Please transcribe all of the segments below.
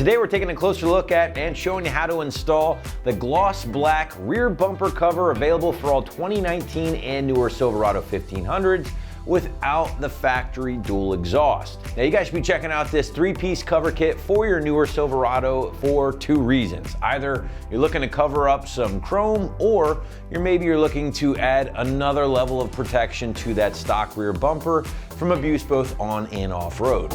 today we're taking a closer look at and showing you how to install the gloss black rear bumper cover available for all 2019 and newer Silverado 1500s without the factory dual exhaust. Now you guys should be checking out this 3-piece cover kit for your newer Silverado for 2 reasons. Either you're looking to cover up some chrome, or maybe you're looking to add another level of protection to that stock rear bumper from abuse both on and off road.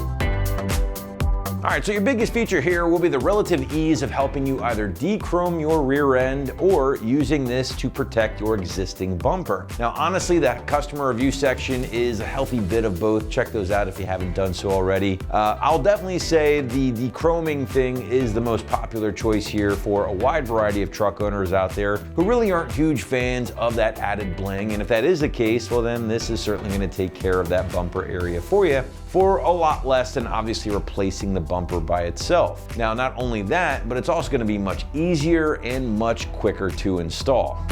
All right, so your biggest feature here will be the relative ease of helping you either de-chrome your rear end or using this to protect your existing bumper. Now, honestly, that customer review section is a healthy bit of both. Check those out if you haven't done so already. I'll definitely say the de-chroming thing is the most popular choice here for a wide variety of truck owners out there who really aren't huge fans of that added bling. And if that is the case, well then this is certainly gonna take care of that bumper area for you for a lot less than obviously replacing the bumper by itself. Now, not only that, but it's also gonna be much easier and much quicker to install.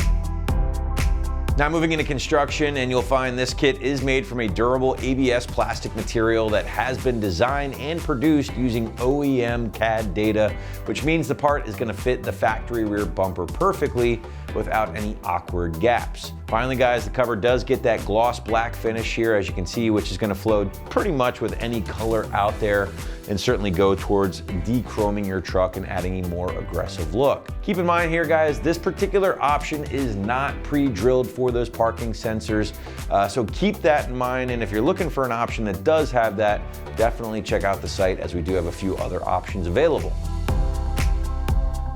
Now moving into construction, and you'll find this kit is made from a durable ABS plastic material that has been designed and produced using OEM CAD data, which means the part is gonna fit the factory rear bumper perfectly without any awkward gaps. Finally guys, the cover does get that gloss black finish here, as you can see, which is gonna flow pretty much with any color out there and certainly go towards de-chroming your truck and adding a more aggressive look. Keep in mind here guys, this particular option is not pre-drilled for those parking sensors, so keep that in mind, and if you're looking for an option that does have that, definitely check out the site, as we do have a few other options available.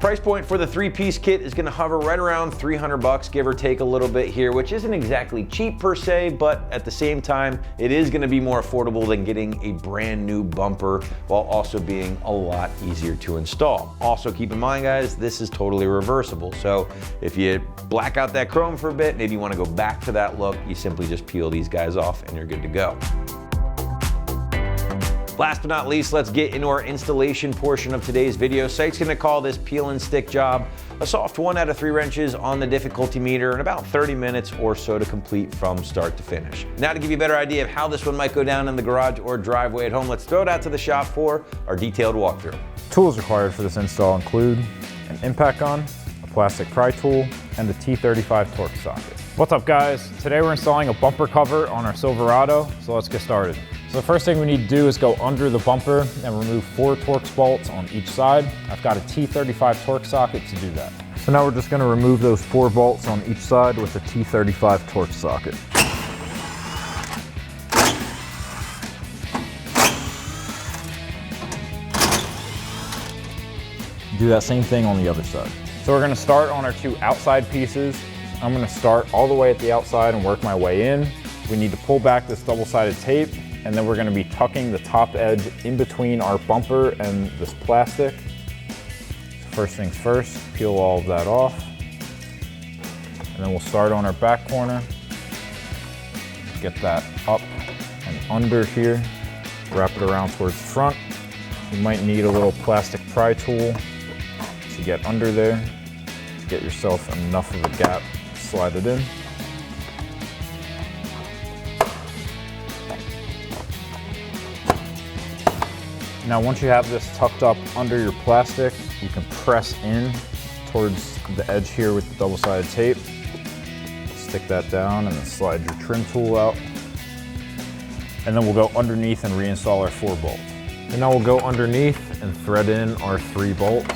Price point for the 3-piece kit is gonna hover right around $300, give or take a little bit here, which isn't exactly cheap per se, but at the same time, it is gonna be more affordable than getting a brand new bumper while also being a lot easier to install. Also keep in mind guys, this is totally reversible. So if you black out that chrome for a bit, maybe you wanna go back to that look, you simply just peel these guys off and you're good to go. Last but not least, let's get into our installation portion of today's video. Site's gonna call this peel and stick job a soft 1 out of 3 wrenches on the difficulty meter and about 30 minutes or so to complete from start to finish. Now to give you a better idea of how this one might go down in the garage or driveway at home, let's throw it out to the shop for our detailed walkthrough. Tools required for this install include an impact gun, a plastic pry tool, and a T35 torque socket. What's up guys? Today we're installing a bumper cover on our Silverado, so let's get started. So the first thing we need to do is go under the bumper and remove 4 Torx bolts on each side. I've got a T35 torque socket to do that. So now we're just going to remove those 4 bolts on each side with a T35 torque socket. Do that same thing on the other side. So we're going to start on our 2 outside pieces. I'm going to start all the way at the outside and work my way in. We need to pull back this double-sided tape, and then we're going to be tucking the top edge in between our bumper and this plastic. So first things first, peel all of that off. And then we'll start on our back corner. Get that up and under here. Wrap it around towards the front. You might need a little plastic pry tool to get under there. Get yourself enough of a gap, slide it in. Now once you have this tucked up under your plastic, you can press in towards the edge here with the double-sided tape. Stick that down and then slide your trim tool out. And then we'll go underneath and reinstall our 4 bolts. And now we'll go underneath and thread in our 3 bolts.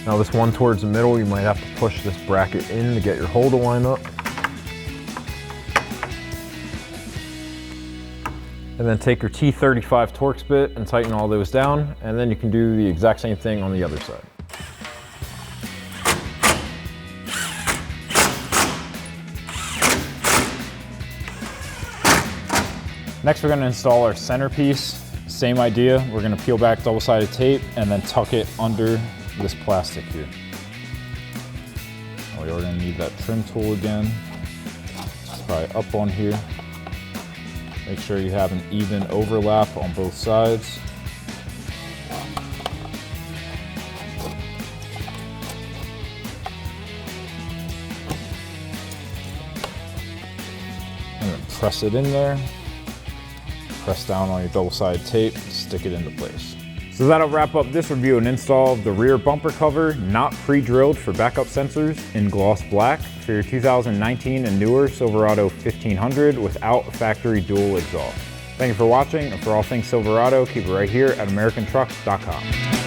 Now this one towards the middle, you might have to push this bracket in to get your hole to line up. And then take your T35 Torx bit and tighten all those down, and then you can do the exact same thing on the other side. Next we're going to install our centerpiece. Same idea, we're going to peel back double-sided tape and then tuck it under this plastic here. We are going to need that trim tool again. Just pry up on here. Make sure you have an even overlap on both sides. And then press it in there. Press down on your double-sided tape, stick it into place. So that'll wrap up this review and install of the rear bumper cover, not pre-drilled for backup sensors, in gloss black for your 2019 and newer Silverado 1500 without factory dual exhaust. Thank you for watching, and for all things Silverado, keep it right here at AmericanTruck.com.